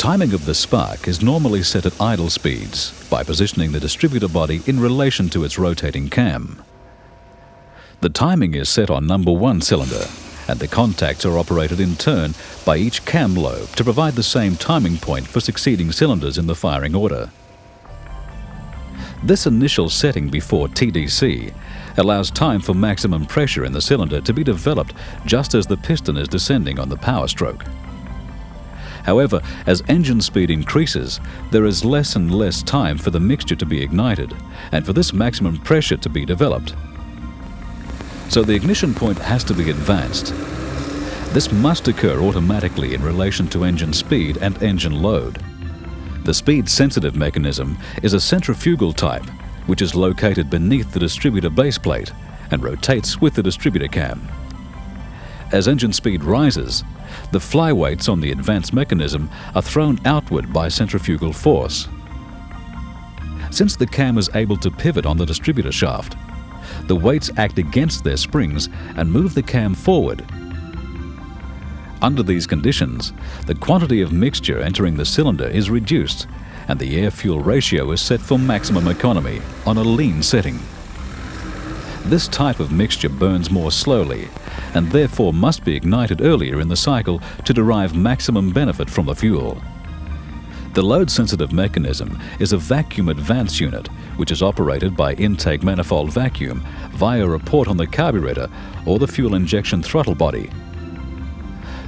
timing of the spark is normally set at idle speeds by positioning the distributor body in relation to its rotating cam. The timing is set on number 1 cylinder, and the contacts are operated in turn by each cam lobe to provide the same timing point for succeeding cylinders in the firing order. This initial setting before TDC allows time for maximum pressure in the cylinder to be developed just as the piston is descending on the power stroke. However, as engine speed increases, there is less and less time for the mixture to be ignited and for this maximum pressure to be developed. So the ignition point has to be advanced. This must occur automatically in relation to engine speed and engine load. The speed-sensitive mechanism is a centrifugal type, which is located beneath the distributor base plate and rotates with the distributor cam. As engine speed rises, the flyweights on the advanced mechanism are thrown outward by centrifugal force. Since the cam is able to pivot on the distributor shaft, the weights act against their springs and move the cam forward. Under these conditions, the quantity of mixture entering the cylinder is reduced and the air-fuel ratio is set for maximum economy on a lean setting. This type of mixture burns more slowly and therefore must be ignited earlier in the cycle to derive maximum benefit from the fuel. The load-sensitive mechanism is a vacuum advance unit which is operated by intake manifold vacuum via a port on the carburetor or the fuel injection throttle body.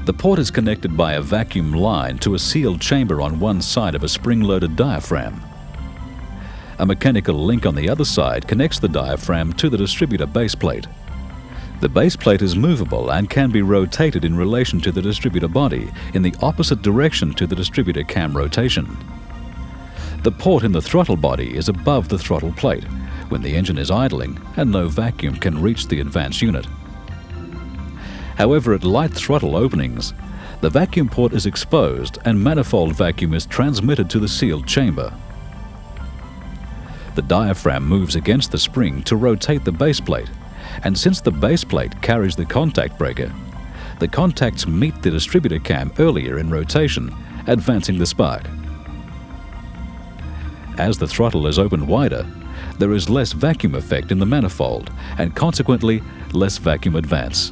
The port is connected by a vacuum line to a sealed chamber on one side of a spring-loaded diaphragm. A mechanical link on the other side connects the diaphragm to the distributor base plate. The base plate is movable and can be rotated in relation to the distributor body in the opposite direction to the distributor cam rotation. The port in the throttle body is above the throttle plate when the engine is idling and no vacuum can reach the advance unit. However, at light throttle openings, the vacuum port is exposed and manifold vacuum is transmitted to the sealed chamber. The diaphragm moves against the spring to rotate the base plate, and since the base plate carries the contact breaker, the contacts meet the distributor cam earlier in rotation, advancing the spark. As the throttle is opened wider, there is less vacuum effect in the manifold and consequently less vacuum advance.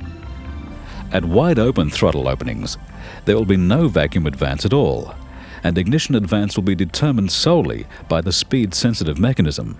At wide open throttle openings, there will be no vacuum advance at all, and ignition advance will be determined solely by the speed-sensitive mechanism.